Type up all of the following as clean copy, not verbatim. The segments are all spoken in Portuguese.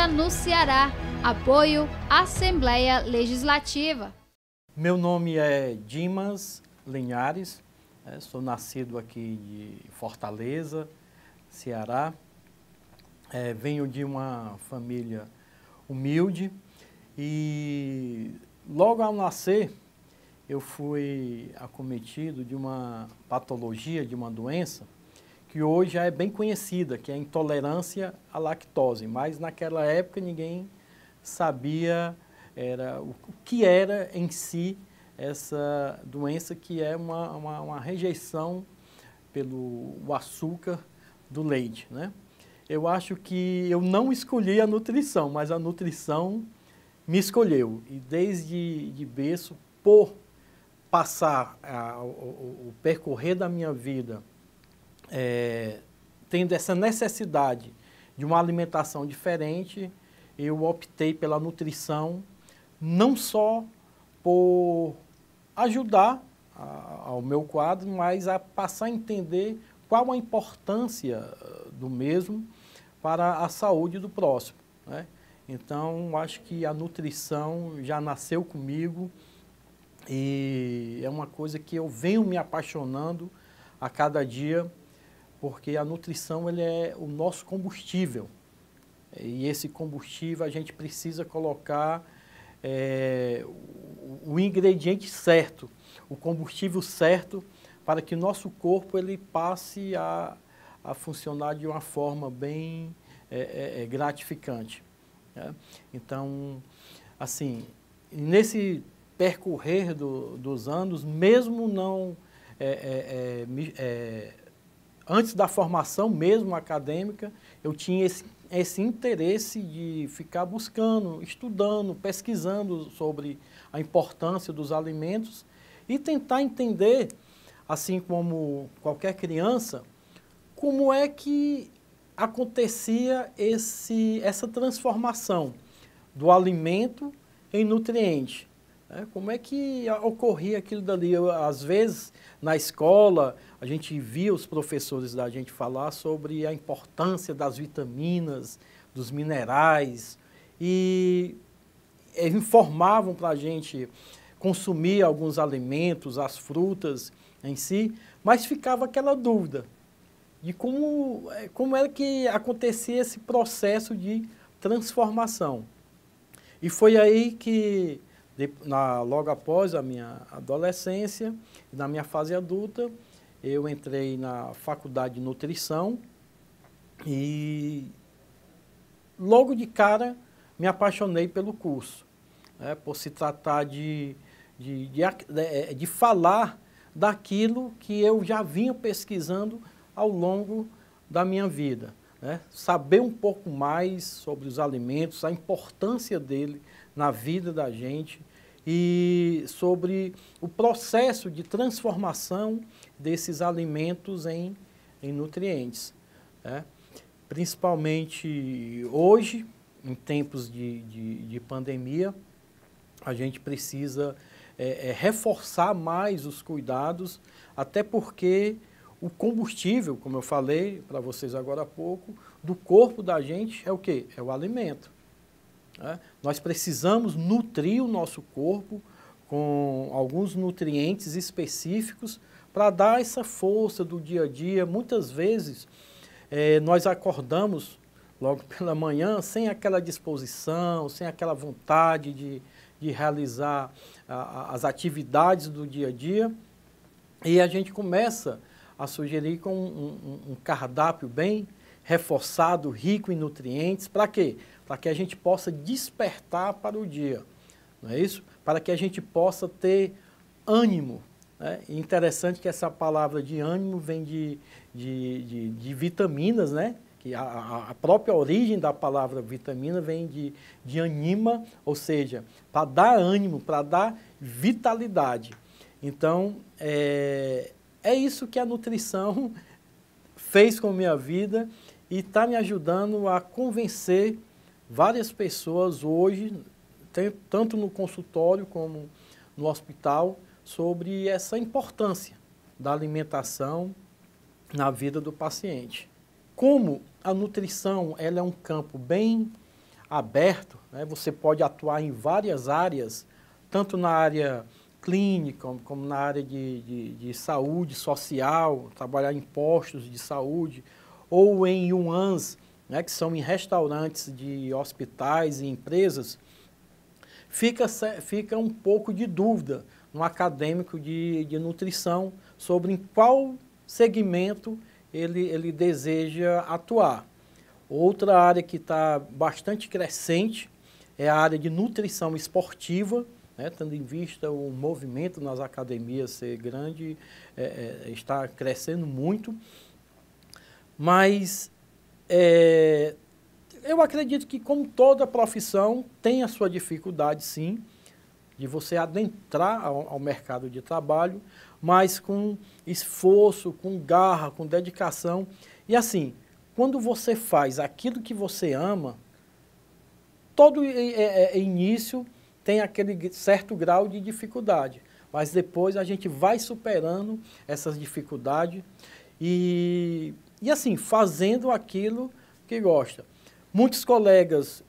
Agora no Ceará. Apoio Assembleia Legislativa. Meu nome é Dimas Linhares, sou nascido aqui de Fortaleza, Ceará. Venho de uma família humilde e logo ao nascer eu fui acometido de uma patologia, de uma doença que hoje já é bem conhecida, que é a intolerância à lactose, mas naquela época ninguém sabia o que era em si essa doença, que é uma rejeição pelo açúcar do leite, né? Eu acho que eu não escolhi a nutrição, mas a nutrição me escolheu. E desde de berço, por passar o percorrer da minha vida tendo essa necessidade de uma alimentação diferente, eu optei pela nutrição, não só por ajudar ao meu quadro, mas a passar a entender qual a importância do mesmo para a saúde do próximo, né? Então, acho que a nutrição já nasceu comigo e é uma coisa que eu venho me apaixonando a cada dia, porque a nutrição ele é o nosso combustível. E esse combustível a gente precisa colocar o ingrediente certo, o combustível certo, para que o nosso corpo ele passe a funcionar de uma forma bem gratificante, né? Então, assim, nesse percorrer dos anos, mesmo não antes da formação mesmo acadêmica, eu tinha esse interesse de ficar buscando, estudando, pesquisando sobre a importância dos alimentos e tentar entender, assim como qualquer criança, como é que acontecia essa transformação do alimento em nutriente. Como é que ocorria aquilo dali? Às vezes, na escola, a gente via os professores da gente falar sobre a importância das vitaminas, dos minerais, e informavam para a gente consumir alguns alimentos, as frutas em si, mas ficava aquela dúvida de como era que acontecia esse processo de transformação. E foi aí que, logo após a minha adolescência, na minha fase adulta, eu entrei na faculdade de nutrição e logo de cara me apaixonei pelo curso, por se tratar de falar daquilo que eu já vinha pesquisando ao longo da minha vida, né? Saber um pouco mais sobre os alimentos, a importância dele na vida da gente e sobre o processo de transformação desses alimentos em nutrientes, né? Principalmente hoje, em tempos de pandemia, a gente precisa reforçar mais os cuidados, até porque o combustível, como eu falei para vocês agora há pouco, do corpo da gente é o quê? É o alimento, né? Nós precisamos nutrir o nosso corpo com alguns nutrientes específicos para dar essa força do dia a dia. Muitas vezes nós acordamos logo pela manhã sem aquela disposição, sem aquela vontade de realizar as atividades do dia a dia, e a gente começa a sugerir com um cardápio bem reforçado, rico em nutrientes. Para quê? Para que a gente possa despertar para o dia, não é isso? Para que a gente possa ter ânimo, né? E interessante que essa palavra de ânimo vem de vitaminas, né? Que a própria origem da palavra vitamina vem de anima, ou seja, para dar ânimo, para dar vitalidade. Então, é isso que a nutrição fez com a minha vida e está me ajudando a convencer várias pessoas hoje, tanto no consultório como no hospital, sobre essa importância da alimentação na vida do paciente. Como a nutrição ela é um campo bem aberto, né? Você pode atuar em várias áreas, tanto na área clínica, como na área de saúde social, trabalhar em postos de saúde, ou em yuans, né, que são em restaurantes de hospitais e empresas, fica um pouco de dúvida no acadêmico de nutrição sobre em qual segmento ele deseja atuar. Outra área que está bastante crescente é a área de nutrição esportiva, né, tendo em vista o movimento nas academias ser grande, está crescendo muito. Mas eu acredito que, como toda profissão, tem a sua dificuldade, sim, de você adentrar ao mercado de trabalho, mas com esforço, com garra, com dedicação. E assim, quando você faz aquilo que você ama, todo início tem aquele certo grau de dificuldade, mas depois a gente vai superando essas dificuldades e assim, fazendo aquilo que gosta. Muitos colegas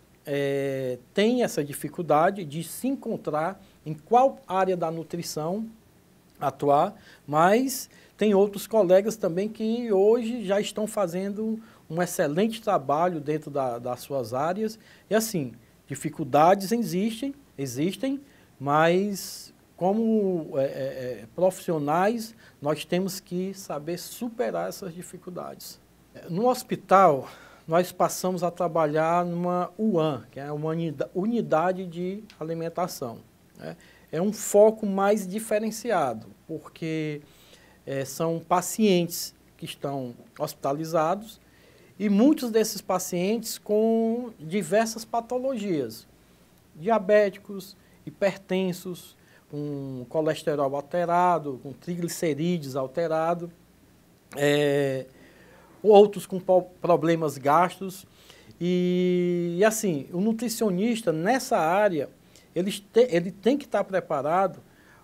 têm essa dificuldade de se encontrar em qual área da nutrição atuar, mas tem outros colegas também que hoje já estão fazendo um excelente trabalho dentro das suas áreas. E assim, dificuldades existem, mas como profissionais nós temos que saber superar essas dificuldades. No hospital, nós passamos a trabalhar numa UAN, que é uma unidade de alimentação, né? É um foco mais diferenciado, porque são pacientes que estão hospitalizados e muitos desses pacientes com diversas patologias, diabéticos, hipertensos, com colesterol alterado, com triglicerídeos alterado, outros com problemas gástricos. E assim, o nutricionista nessa área, ele tem que estar preparado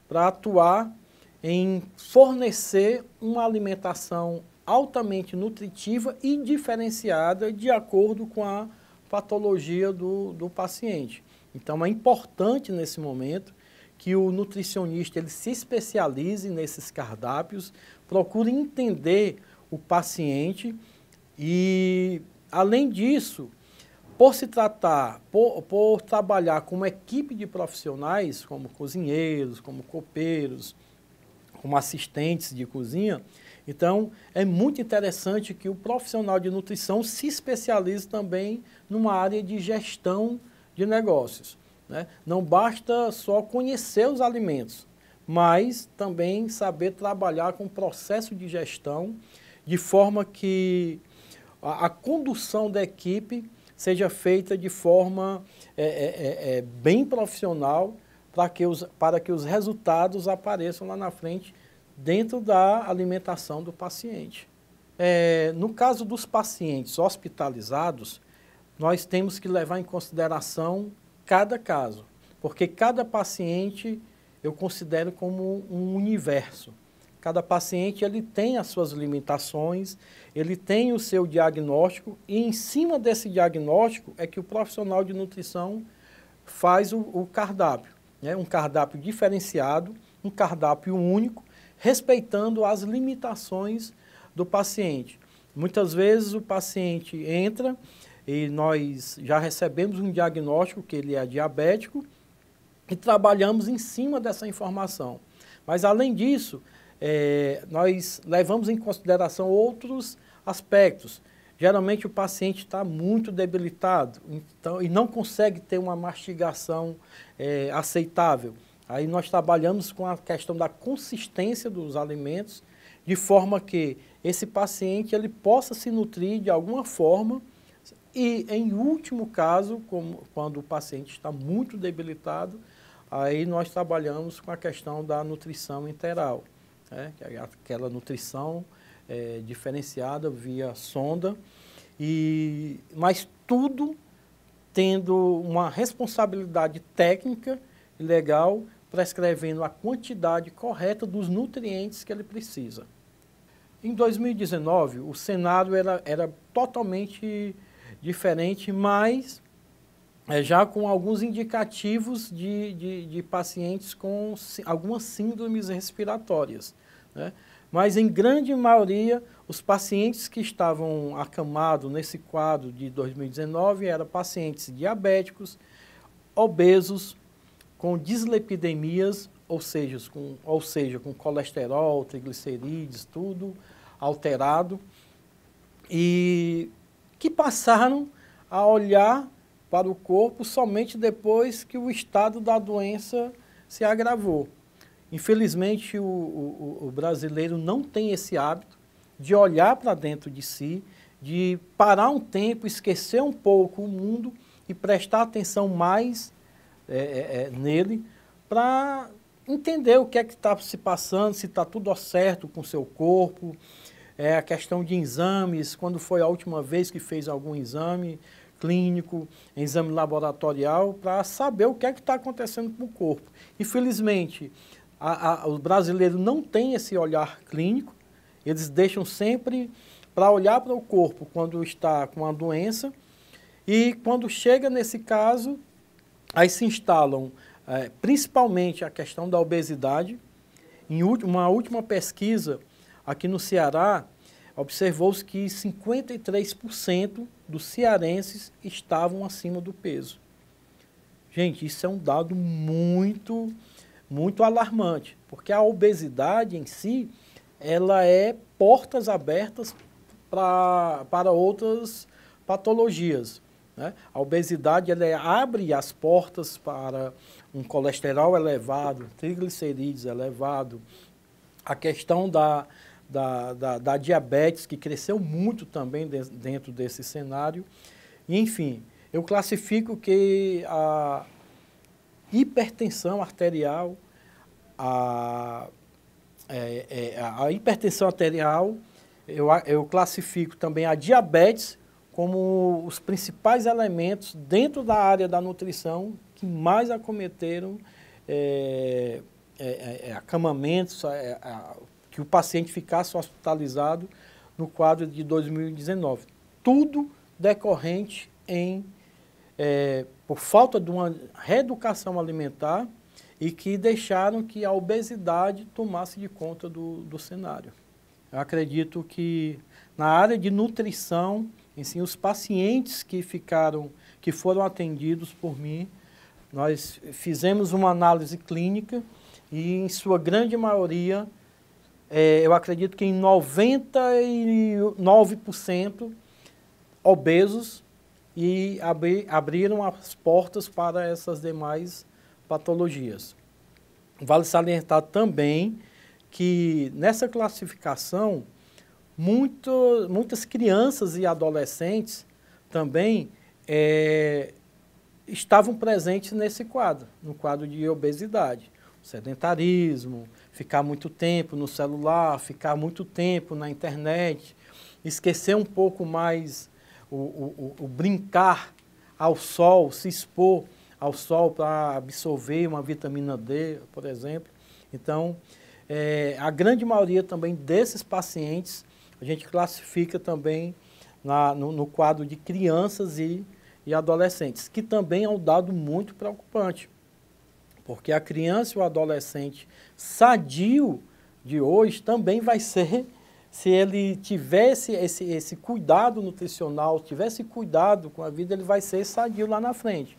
para atuar em fornecer uma alimentação altamente nutritiva e diferenciada de acordo com a patologia do paciente. Então, é importante nesse momento que o nutricionista ele se especialize nesses cardápios, procure entender o paciente e, além disso, por se tratar, por trabalhar com uma equipe de profissionais, como cozinheiros, como copeiros, como assistentes de cozinha, então é muito interessante que o profissional de nutrição se especialize também numa área de gestão de negócios, né? Não basta só conhecer os alimentos, mas também saber trabalhar com o processo de gestão, de forma que a condução da equipe seja feita de forma bem profissional para que os resultados apareçam lá na frente dentro da alimentação do paciente. No caso dos pacientes hospitalizados, nós temos que levar em consideração cada caso, porque cada paciente eu considero como um universo. Cada paciente ele tem as suas limitações, ele tem o seu diagnóstico e em cima desse diagnóstico é que o profissional de nutrição faz o cardápio, né? Um cardápio diferenciado, um cardápio único, respeitando as limitações do paciente. Muitas vezes o paciente entra e nós já recebemos um diagnóstico que ele é diabético e trabalhamos em cima dessa informação. Mas além disso, nós levamos em consideração outros aspectos. Geralmente o paciente está muito debilitado então, e não consegue ter uma mastigação aceitável. Aí nós trabalhamos com a questão da consistência dos alimentos, de forma que esse paciente ele possa se nutrir de alguma forma e, em último caso, quando o paciente está muito debilitado, aí nós trabalhamos com a questão da nutrição enteral, né? Que é aquela nutrição diferenciada via sonda, mas tudo tendo uma responsabilidade técnica e legal, prescrevendo a quantidade correta dos nutrientes que ele precisa. Em 2019, o cenário era totalmente diferente, mas já com alguns indicativos de pacientes com algumas síndromes respiratórias, né? Mas, em grande maioria, os pacientes que estavam acamados nesse quadro de 2019 eram pacientes diabéticos, obesos, com dislipidemias, ou seja, com colesterol, triglicerídeos, tudo alterado, e que passaram a olhar para o corpo somente depois que o estado da doença se agravou. Infelizmente, o brasileiro não tem esse hábito de olhar para dentro de si, de parar um tempo, esquecer um pouco o mundo e prestar atenção mais nele, para entender o que é que está se passando, se está tudo certo com o seu corpo, a questão de exames, quando foi a última vez que fez algum exame clínico, exame laboratorial, para saber o que é que está acontecendo com o corpo. Infelizmente, o brasileiro não tem esse olhar clínico, eles deixam sempre para olhar para o corpo quando está com a doença, e quando chega nesse caso, aí se instalam principalmente a questão da obesidade. Em uma última pesquisa aqui no Ceará, observou-se que 53% dos cearenses estavam acima do peso. Gente, isso é um dado muito alarmante, porque a obesidade em si, ela é portas abertas para outras patologias, né? A obesidade, ela abre as portas para um colesterol elevado, triglicerídeos elevado, a questão da diabetes, que cresceu muito também dentro desse cenário. E, enfim, eu classifico que a hipertensão arterial, a hipertensão arterial, eu classifico também a diabetes como os principais elementos dentro da área da nutrição que mais acometeram acamamentos, que o paciente ficasse hospitalizado no quadro de 2019. Tudo decorrente por falta de uma reeducação alimentar e que deixaram que a obesidade tomasse de conta do cenário. Eu acredito que na área de nutrição, em si, os pacientes que foram atendidos por mim, nós fizemos uma análise clínica e, em sua grande maioria, eu acredito que em 99% obesos, e abriram as portas para essas demais patologias. Vale salientar também que nessa classificação, muitas crianças e adolescentes também estavam presentes nesse quadro, no quadro de obesidade. O sedentarismo, ficar muito tempo no celular, ficar muito tempo na internet, esquecer um pouco mais o brincar ao sol, se expor ao sol para absorver uma vitamina D, por exemplo. Então, a grande maioria também desses pacientes, a gente classifica também no quadro de crianças e adolescentes, que também é um dado muito preocupante, porque a criança e o adolescente sadio de hoje também vai ser, se ele tivesse esse cuidado nutricional, tivesse cuidado com a vida, ele vai ser sadio lá na frente.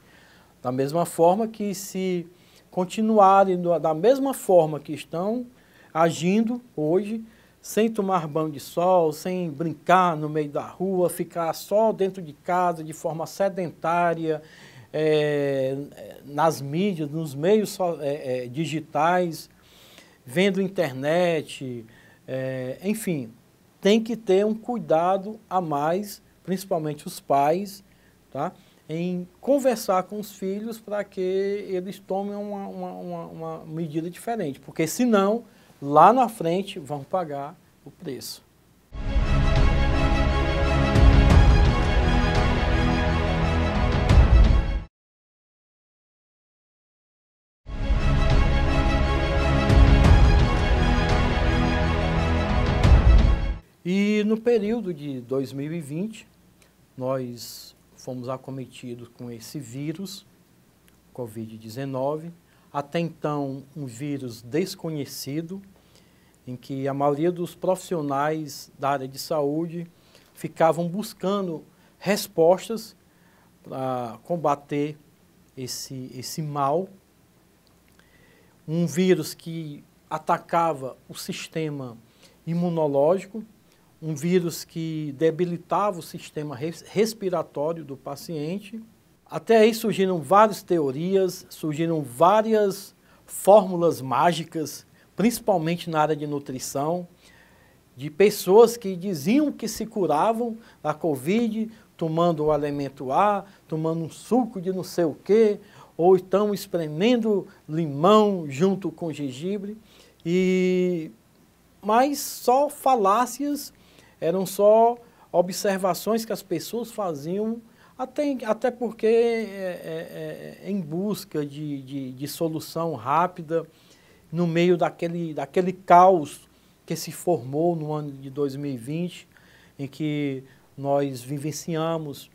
Da mesma forma que, se continuarem da mesma forma que estão agindo hoje, sem tomar banho de sol, sem brincar no meio da rua, ficar só dentro de casa de forma sedentária, nas mídias, nos meios digitais, vendo internet, enfim, tem que ter um cuidado a mais, principalmente os pais, tá? Em conversar com os filhos para que eles tomem uma medida diferente, porque senão, lá na frente, vão pagar o preço. E no período de 2020, nós fomos acometidos com esse vírus, Covid-19, até então um vírus desconhecido, em que a maioria dos profissionais da área de saúde ficavam buscando respostas para combater esse mal. Um vírus que atacava o sistema imunológico, um vírus que debilitava o sistema respiratório do paciente. Até aí surgiram várias teorias, surgiram várias fórmulas mágicas, principalmente na área de nutrição, de pessoas que diziam que se curavam da Covid tomando o elemento A, tomando um suco de não sei o quê, ou então espremendo limão junto com gengibre. Mas só falácias, eram só observações que as pessoas faziam, até porque em busca de solução rápida, no meio daquele caos que se formou no ano de 2020, em que nós vivenciamos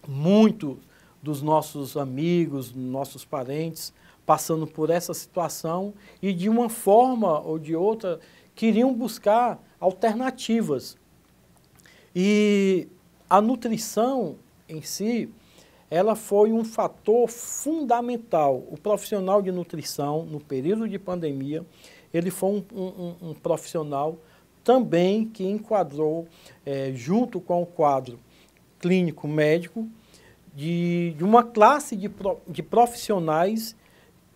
muito dos nossos amigos, nossos parentes, passando por essa situação e de uma forma ou de outra queriam buscar alternativas. E a nutrição em si, ela foi um fator fundamental. O profissional de nutrição, no período de pandemia, ele foi um profissional também que enquadrou, junto com o quadro clínico médico, de uma classe de profissionais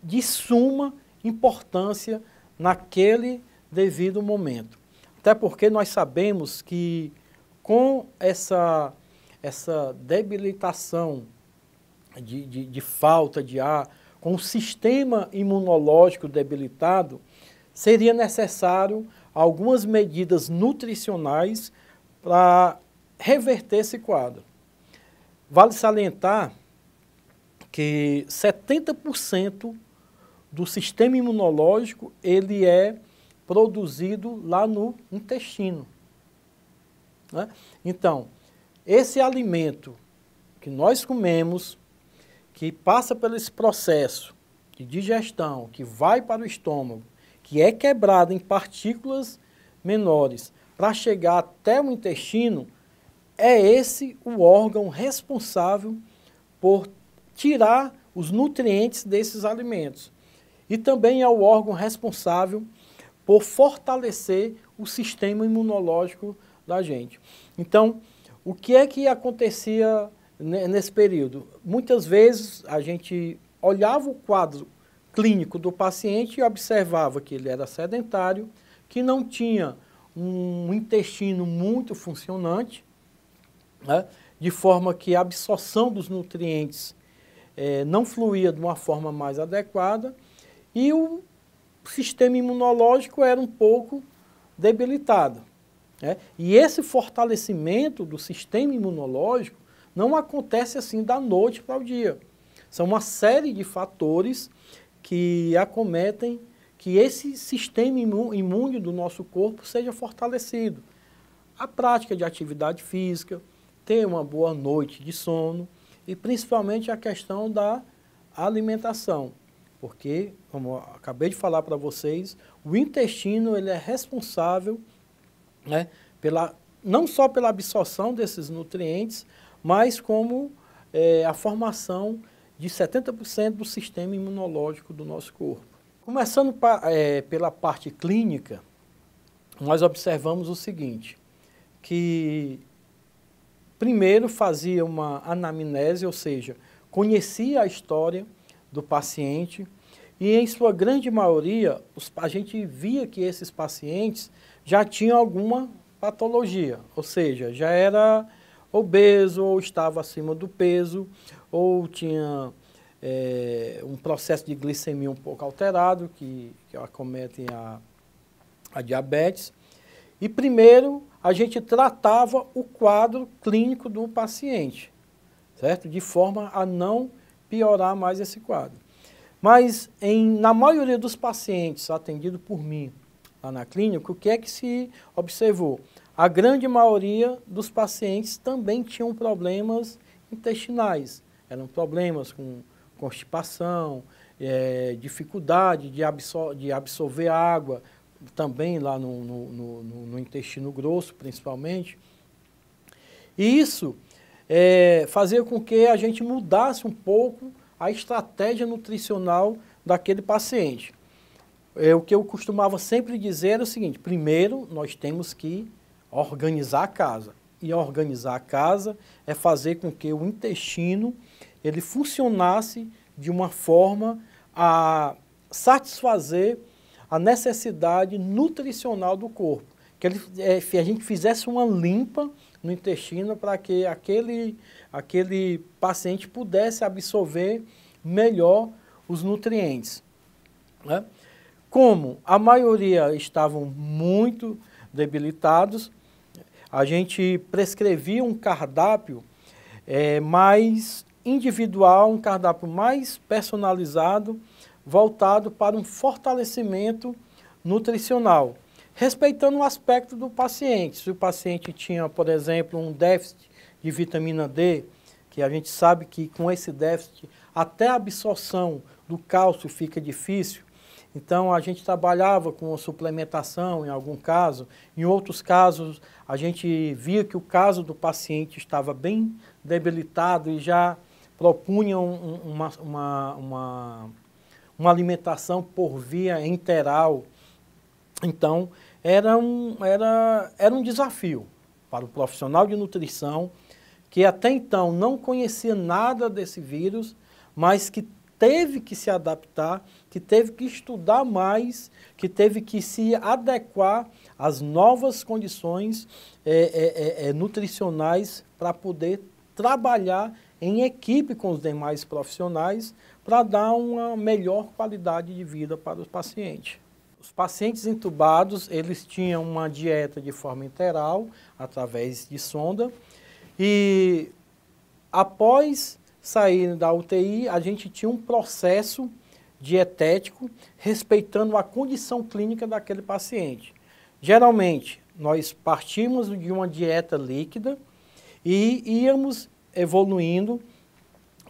de suma importância naquele devido momento. Até porque nós sabemos que com essa debilitação de falta de ar, com o sistema imunológico debilitado, seria necessário algumas medidas nutricionais para reverter esse quadro. Vale salientar que 70% do sistema imunológico ele é produzido lá no intestino, né? Então, esse alimento que nós comemos, que passa por esse processo de digestão, que vai para o estômago, que é quebrado em partículas menores para chegar até o intestino, é esse o órgão responsável por tirar os nutrientes desses alimentos. E também é o órgão responsável por fortalecer o sistema imunológico da gente. Então, o que é que acontecia nesse período? Muitas vezes a gente olhava o quadro clínico do paciente e observava que ele era sedentário, que não tinha um intestino muito funcionante, né? De forma que a absorção dos nutrientes não fluía de uma forma mais adequada e o sistema imunológico era um pouco debilitado, né? E esse fortalecimento do sistema imunológico não acontece assim da noite para o dia. São uma série de fatores que acometem que esse sistema imune do nosso corpo seja fortalecido. A prática de atividade física, ter uma boa noite de sono e principalmente a questão da alimentação. Porque, como eu acabei de falar para vocês, o intestino ele é responsável, né, não só pela absorção desses nutrientes, mas como a formação de 70% do sistema imunológico do nosso corpo. Começando pela parte clínica, nós observamos o seguinte, que primeiro fazia uma anamnese, ou seja, conhecia a história do paciente e, em sua grande maioria, a gente via que esses pacientes já tinham alguma patologia, ou seja, já era obeso ou estava acima do peso ou tinha um processo de glicemia um pouco alterado, que acomete a diabetes. E primeiro a gente tratava o quadro clínico do paciente, certo? De forma a não piorar mais esse quadro. Mas na maioria dos pacientes atendidos por mim lá na clínica, o que é que se observou? A grande maioria dos pacientes também tinham problemas intestinais. Eram problemas com constipação, dificuldade de absorver água, também lá no intestino grosso, principalmente. E isso fazia com que a gente mudasse um pouco a estratégia nutricional daquele paciente. O que eu costumava sempre dizer era o seguinte: primeiro nós temos que organizar a casa. E organizar a casa é fazer com que o intestino ele funcionasse de uma forma a satisfazer a necessidade nutricional do corpo. Que a gente fizesse uma limpa no intestino para que aquele paciente pudesse absorver melhor os nutrientes, né? Como a maioria estavam muito debilitados, a gente prescrevia um cardápio mais individual, um cardápio mais personalizado, voltado para um fortalecimento nutricional, respeitando o aspecto do paciente. Se o paciente tinha, por exemplo, um déficit de vitamina D, que a gente sabe que com esse déficit até a absorção do cálcio fica difícil, então a gente trabalhava com a suplementação em algum caso. Em outros casos a gente via que o caso do paciente estava bem debilitado e já propunha uma alimentação por via enteral. Então era um desafio para o profissional de nutrição que até então não conhecia nada desse vírus, mas que teve que se adaptar, que teve que estudar mais, que teve que se adequar às novas condições nutricionais para poder trabalhar em equipe com os demais profissionais para dar uma melhor qualidade de vida para os pacientes. Os pacientes intubados, eles tinham uma dieta de forma enteral, através de sonda, e após sair da UTI, a gente tinha um processo dietético respeitando a condição clínica daquele paciente. Geralmente, nós partimos de uma dieta líquida e íamos evoluindo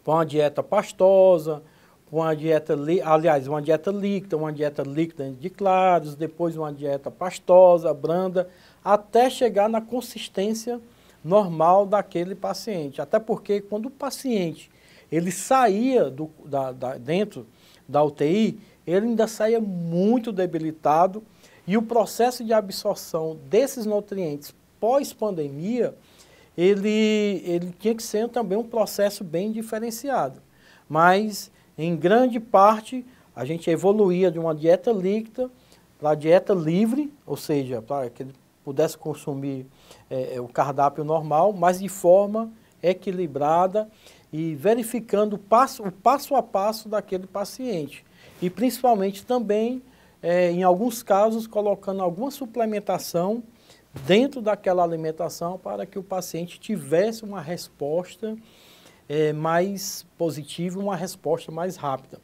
para uma dieta pastosa, uma dieta líquida, uma dieta líquida de claros, depois uma dieta pastosa, branda, até chegar na consistência normal daquele paciente. Até porque quando o paciente ele saía dentro da UTI, ele ainda saía muito debilitado e o processo de absorção desses nutrientes pós-pandemia, ele tinha que ser também um processo bem diferenciado. Mas, em grande parte, a gente evoluía de uma dieta líquida para a dieta livre, ou seja, para que ele pudesse consumir o cardápio normal, mas de forma equilibrada e verificando o passo a passo daquele paciente. E principalmente também, em alguns casos, colocando alguma suplementação dentro daquela alimentação para que o paciente tivesse uma resposta mais positiva, uma resposta mais rápida.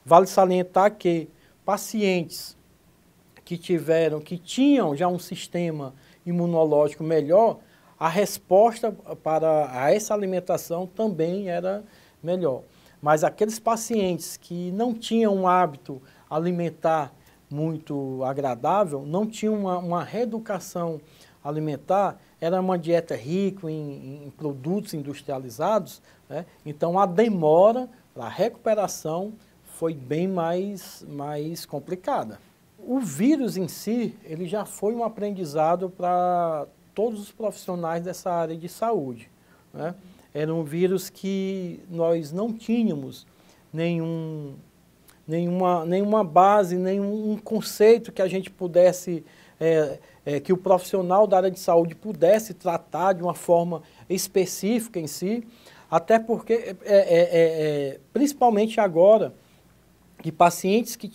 Vale salientar que pacientes que tinham já um sistema imunológico melhor, a resposta para essa alimentação também era melhor. Mas aqueles pacientes que não tinham um hábito alimentar muito agradável, não tinham uma reeducação alimentar, era uma dieta rica em produtos industrializados, né? Então a demora para a recuperação foi bem mais complicada. O vírus em si, ele já foi um aprendizado para todos os profissionais dessa área de saúde, né? Era um vírus que nós não tínhamos nenhuma base, nenhum conceito que a gente pudesse, que o profissional da área de saúde pudesse tratar de uma forma específica em si, até porque, principalmente agora, que pacientes que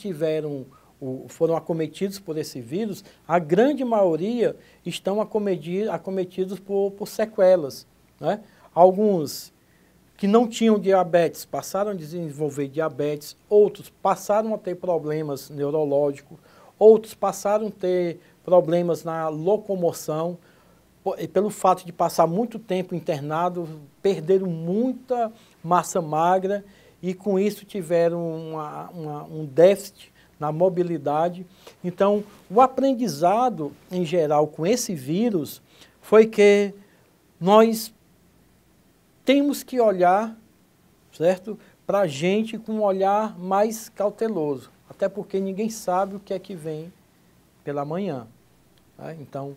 foram acometidos por esse vírus, a grande maioria estão acometidos por sequelas, né? Alguns que não tinham diabetes passaram a desenvolver diabetes, outros passaram a ter problemas neurológicos, outros passaram a ter problemas na locomoção, pelo fato de passar muito tempo internado, perderam muita massa magra e com isso tiveram um déficit na mobilidade. Então, o aprendizado em geral com esse vírus foi que nós temos que olhar, certo, para a gente com um olhar mais cauteloso, até porque ninguém sabe o que é que vem pela manhã. Tá? Então,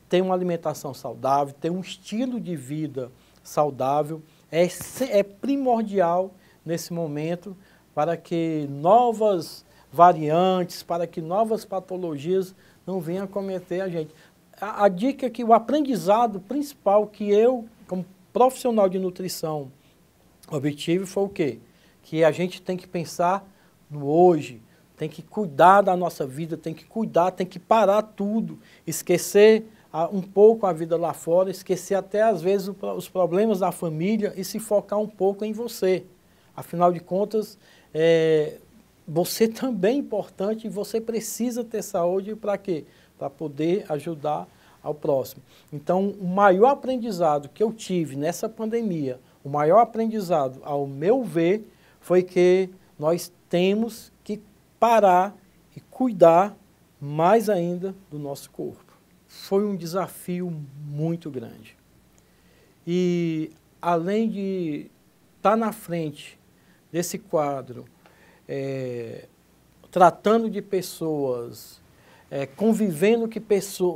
ter uma alimentação saudável, ter um estilo de vida saudável é primordial nesse momento para que novas variantes, para que novas patologias não venham acometer a gente. A dica é que o aprendizado principal que eu, como profissional de nutrição, obtive foi o quê? Que a gente tem que pensar no hoje, tem que cuidar da nossa vida, tem que parar tudo, esquecer um pouco a vida lá fora, esquecer até às vezes os problemas da família e se focar um pouco em você. Afinal de contas, você também é importante e você precisa ter saúde para quê? Para poder ajudar ao próximo. Então, o maior aprendizado que eu tive nessa pandemia, o maior aprendizado, ao meu ver, foi que nós temos que parar e cuidar mais ainda do nosso corpo. Foi um desafio muito grande. E, além de estar na frente desse quadro, tratando de pessoas, convivendo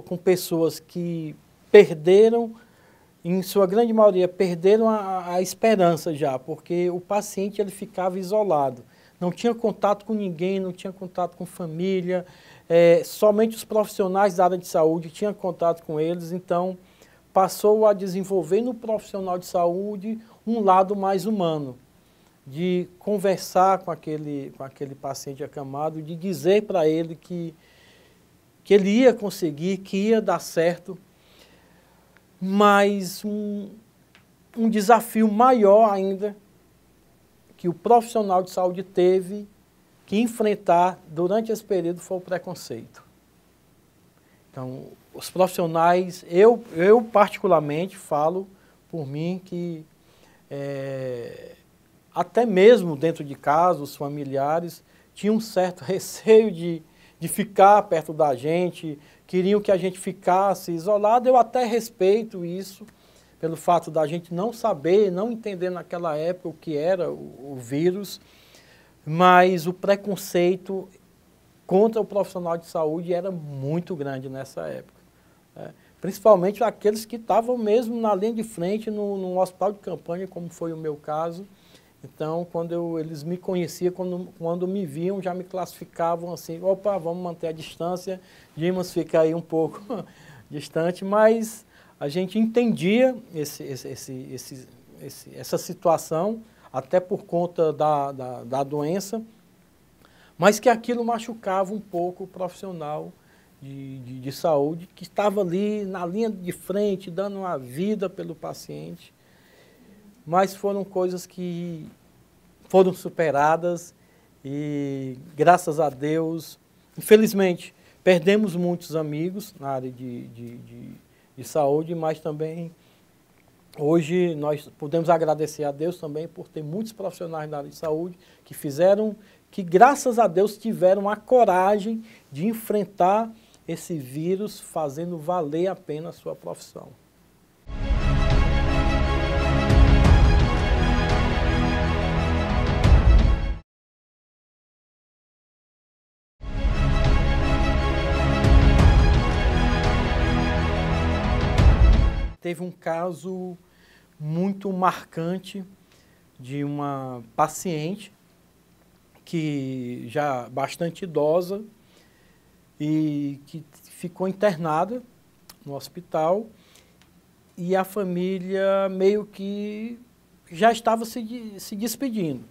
com pessoas que perderam, em sua grande maioria, perderam a esperança já, porque o paciente ele ficava isolado, não tinha contato com ninguém, não tinha contato com família, somente os profissionais da área de saúde tinham contato com eles, então passou a desenvolver no profissional de saúde um lado mais humano, de conversar com aquele paciente acamado, de dizer para ele que ele ia conseguir, que ia dar certo, mas um desafio maior ainda que o profissional de saúde teve que enfrentar durante esse período foi o preconceito. Então, os profissionais, eu particularmente falo por mim que até mesmo dentro de casa, os familiares tinham um certo receio de ficar perto da gente, queriam que a gente ficasse isolado. Eu até respeito isso, pelo fato da gente não saber, não entender naquela época o que era o vírus, mas o preconceito contra o profissional de saúde era muito grande nessa época. Principalmente aqueles que estavam mesmo na linha de frente no hospital de campanha, como foi o meu caso. Então, quando eles me conheciam, quando me viam, já me classificavam assim, opa, vamos manter a distância, Dimas fica aí um pouco distante, mas a gente entendia essa situação, até por conta da doença, mas que aquilo machucava um pouco o profissional de saúde, que estava ali na linha de frente, dando uma vida pelo paciente. Mas foram coisas que foram superadas e, graças a Deus, infelizmente, perdemos muitos amigos na área de saúde, mas também hoje nós podemos agradecer a Deus também por ter muitos profissionais na área de saúde que graças a Deus tiveram a coragem de enfrentar esse vírus, fazendo valer a pena a sua profissão. Teve um caso muito marcante de uma paciente que já bastante idosa e que ficou internada no hospital e a família meio que já estava se despedindo.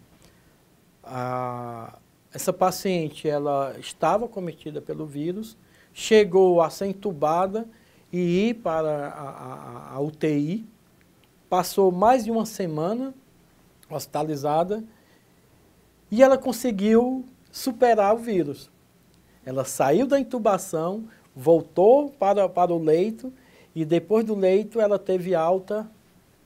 Essa paciente ela estava acometida pelo vírus, chegou a ser entubada e ir para a UTI, passou mais de uma semana hospitalizada e ela conseguiu superar o vírus. Ela saiu da intubação, voltou para o leito e depois do leito ela teve alta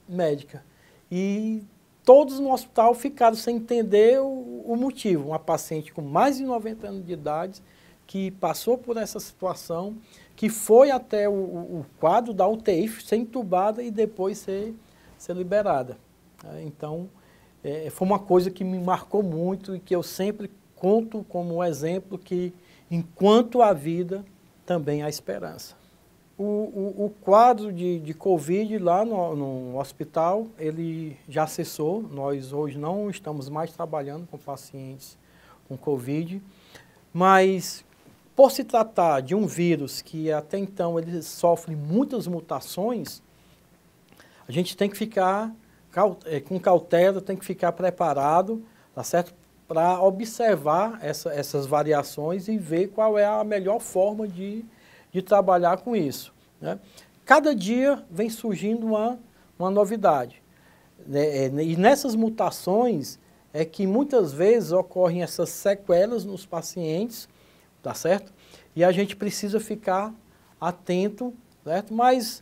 médica. E todos no hospital ficaram sem entender o motivo. Uma paciente com mais de 90 anos de idade, que passou por essa situação, que foi até o quadro da UTI, ser entubada e depois ser liberada. Então, foi uma coisa que me marcou muito e que eu sempre conto como um exemplo que, enquanto há vida, também há esperança. O quadro de Covid lá no hospital, ele já cessou. Nós hoje não estamos mais trabalhando com pacientes com Covid, mas por se tratar de um vírus que até então ele sofre muitas mutações, a gente tem que ficar com cautela, tem que ficar preparado, tá certo? Para observar essas variações e ver qual é a melhor forma de trabalhar com isso, né? Cada dia vem surgindo uma novidade, né? E nessas mutações é que muitas vezes ocorrem essas sequelas nos pacientes, tá certo? E a gente precisa ficar atento, certo? Mas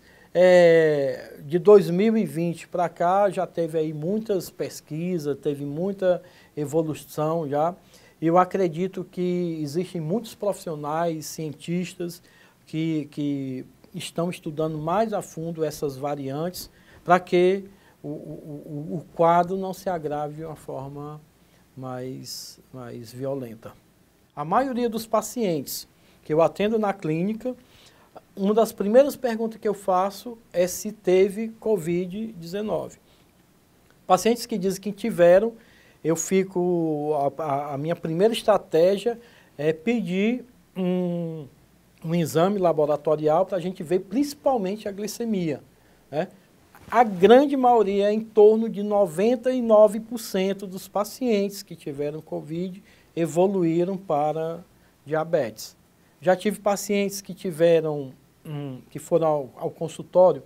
de 2020 para cá já teve aí muitas pesquisas, teve muita evolução já. Eu acredito que existem muitos profissionais, cientistas, que estão estudando mais a fundo essas variantes para que o quadro não se agrave de uma forma mais violenta. A maioria dos pacientes que eu atendo na clínica, uma das primeiras perguntas que eu faço é se teve Covid-19. Pacientes que dizem que tiveram, a minha primeira estratégia é pedir um exame laboratorial para a gente ver principalmente a glicemia, né? A grande maioria, em torno de 99% dos pacientes que tiveram Covid evoluíram para diabetes. Já tive pacientes que foram ao consultório,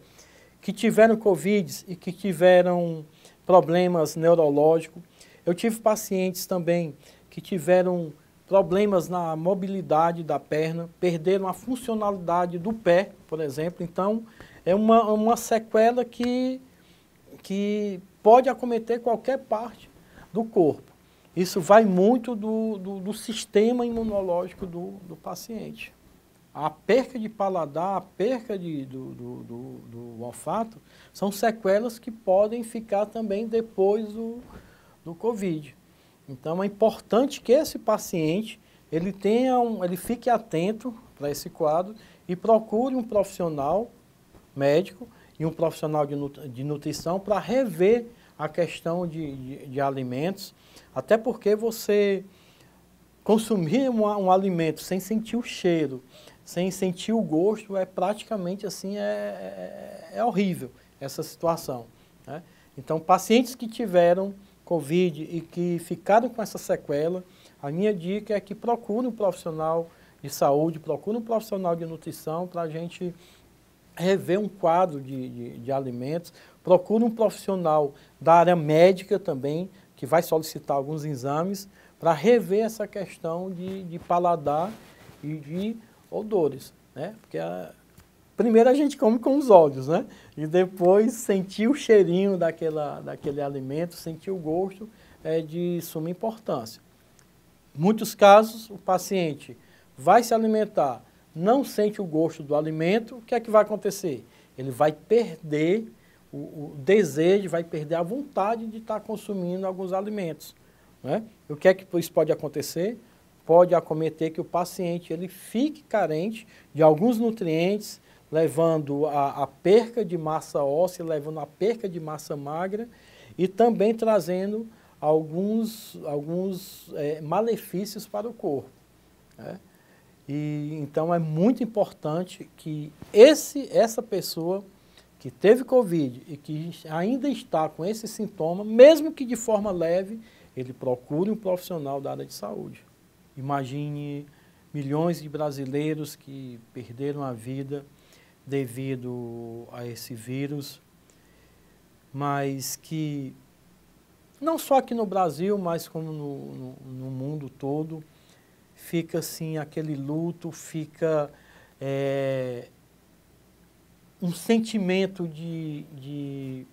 que tiveram Covid e que tiveram problemas neurológicos. Eu tive pacientes também que tiveram problemas na mobilidade da perna, perderam a funcionalidade do pé, por exemplo. Então, é uma sequela que pode acometer qualquer parte do corpo. Isso vai muito do sistema imunológico do paciente. A perca de paladar, a perca do olfato, são sequelas que podem ficar também depois do Covid. Então, é importante que esse paciente ele fique atento para esse quadro e procure um profissional médico e um profissional de nutrição para rever a questão de alimentos, até porque você consumir um alimento sem sentir o cheiro, sem sentir o gosto, é praticamente assim, é horrível essa situação, né? Então, pacientes que tiveram Covid e que ficaram com essa sequela, a minha dica é que procure um profissional de saúde, procure um profissional de nutrição para a gente rever um quadro de alimentos, procure um profissional da área médica também, que vai solicitar alguns exames para rever essa questão de paladar e de odores, né? Porque primeiro a gente come com os olhos, né? E depois sentir o cheirinho daquele alimento, sentir o gosto é de suma importância. Em muitos casos, o paciente vai se alimentar, não sente o gosto do alimento, o que é que vai acontecer? Ele vai perder o desejo, vai perder a vontade de estar consumindo alguns alimentos, né? E o que é que isso pode acontecer? Pode acometer que o paciente ele fique carente de alguns nutrientes, levando a perca de massa óssea, levando a perca de massa magra e também trazendo alguns malefícios para o corpo, né? E então é muito importante que essa pessoa que teve Covid e que ainda está com esse sintoma, mesmo que de forma leve, ele procure um profissional da área de saúde. Imagine milhões de brasileiros que perderam a vida devido a esse vírus, mas que, não só aqui no Brasil, mas como no mundo todo, fica assim aquele luto, fica um sentimento de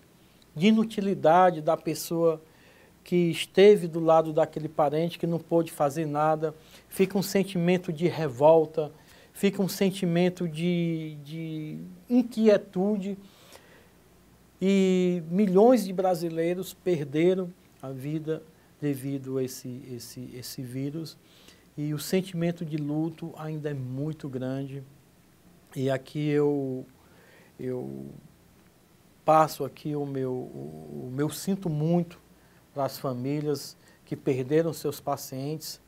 inutilidade da pessoa que esteve do lado daquele parente, que não pôde fazer nada, fica um sentimento de revolta, fica um sentimento de inquietude, e milhões de brasileiros perderam a vida devido a esse vírus, e o sentimento de luto ainda é muito grande. E aqui eu passo aqui o meu sinto muito para as famílias que perderam seus pacientes.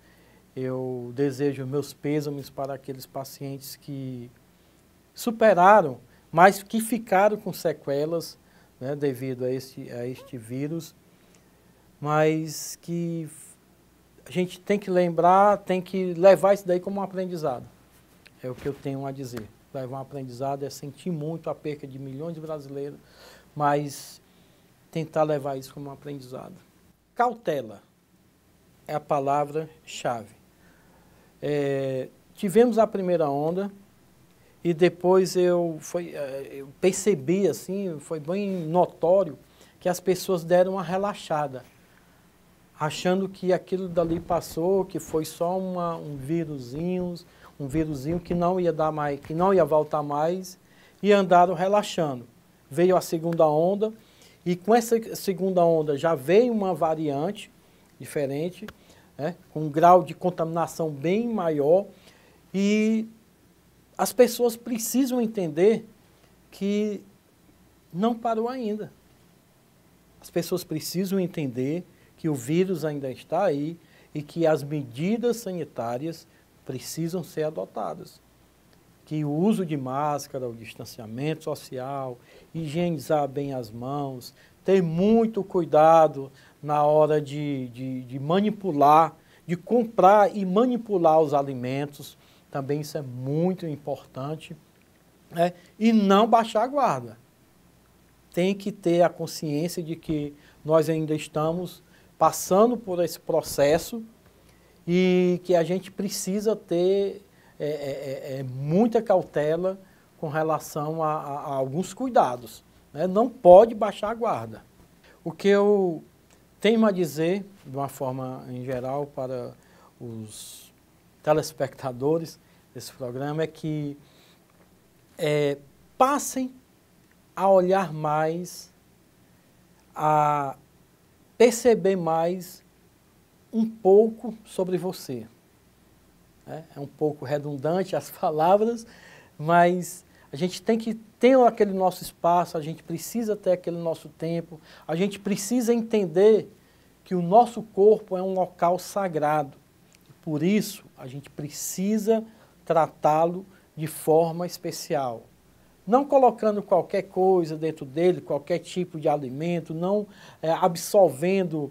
Eu desejo meus pêsames para aqueles pacientes que superaram, mas que ficaram com sequelas, né, devido a este vírus, mas que a gente tem que lembrar, tem que levar isso daí como um aprendizado. É o que eu tenho a dizer. Levar um aprendizado é sentir muito a perca de milhões de brasileiros, mas tentar levar isso como um aprendizado. Cautela é a palavra-chave. Tivemos a primeira onda e depois eu percebi, assim, foi bem notório, que as pessoas deram uma relaxada, achando que aquilo dali passou, que foi só um vírusinho que não ia dar mais, que não ia voltar mais, e andaram relaxando. Veio a segunda onda, e com essa segunda onda já veio uma variante diferente, né, com um grau de contaminação bem maior, e as pessoas precisam entender que não parou ainda. As pessoas precisam entender que o vírus ainda está aí e que as medidas sanitárias precisam ser adotadas. Que o uso de máscara, o distanciamento social, higienizar bem as mãos, ter muito cuidado na hora de manipular, de comprar e manipular os alimentos, também isso é muito importante, né? E não baixar a guarda. Tem que ter a consciência de que nós ainda estamos passando por esse processo e que a gente precisa ter muita cautela com relação a alguns cuidados, né? Não pode baixar a guarda. O que eu tenho a dizer, de uma forma em geral, para os telespectadores desse programa é que passem a olhar mais, a perceber mais um pouco sobre você. É um pouco redundante as palavras, mas a gente tem que ter aquele nosso espaço, a gente precisa ter aquele nosso tempo, a gente precisa entender que o nosso corpo é um local sagrado. Por isso, a gente precisa tratá-lo de forma especial. Não colocando qualquer coisa dentro dele, qualquer tipo de alimento, não absorvendo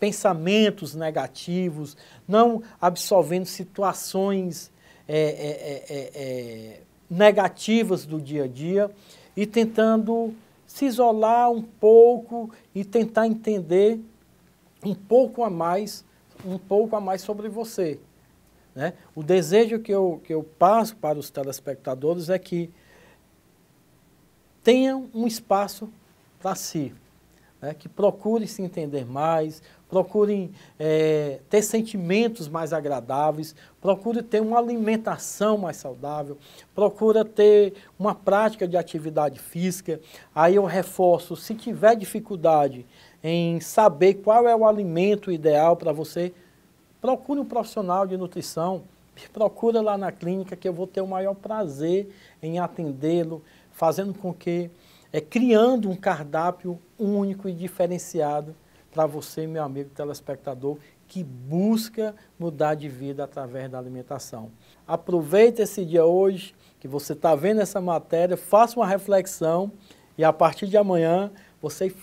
pensamentos negativos, não absorvendo situações negativas do dia a dia e tentando se isolar um pouco e tentar entender um pouco a mais sobre você, né? O desejo que eu passo para os telespectadores é que tenham um espaço para si, né? Que procurem se entender mais, procurem ter sentimentos mais agradáveis, procurem ter uma alimentação mais saudável, procurem ter uma prática de atividade física. Aí eu reforço, se tiver dificuldade em saber qual é o alimento ideal para você, procure um profissional de nutrição, procura lá na clínica que eu vou ter o maior prazer em atendê-lo, fazendo com que, criando um cardápio único e diferenciado para você, meu amigo telespectador, que busca mudar de vida através da alimentação. Aproveite esse dia hoje, que você está vendo essa matéria, faça uma reflexão e a partir de amanhã você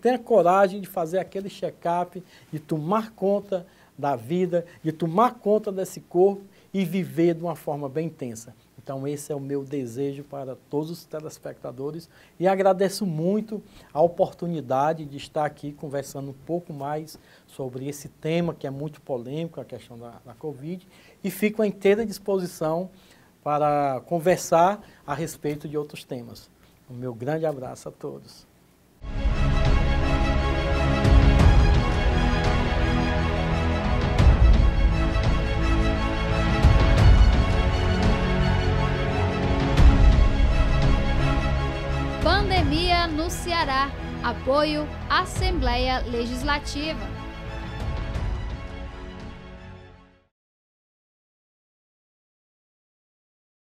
tenha coragem de fazer aquele check-up, de tomar conta da vida, de tomar conta desse corpo e viver de uma forma bem intensa. Então esse é o meu desejo para todos os telespectadores e agradeço muito a oportunidade de estar aqui conversando um pouco mais sobre esse tema que é muito polêmico, a questão da Covid, e fico à inteira disposição para conversar a respeito de outros temas. O meu grande abraço a todos. Pandemia no Ceará. Apoio Assembleia Legislativa.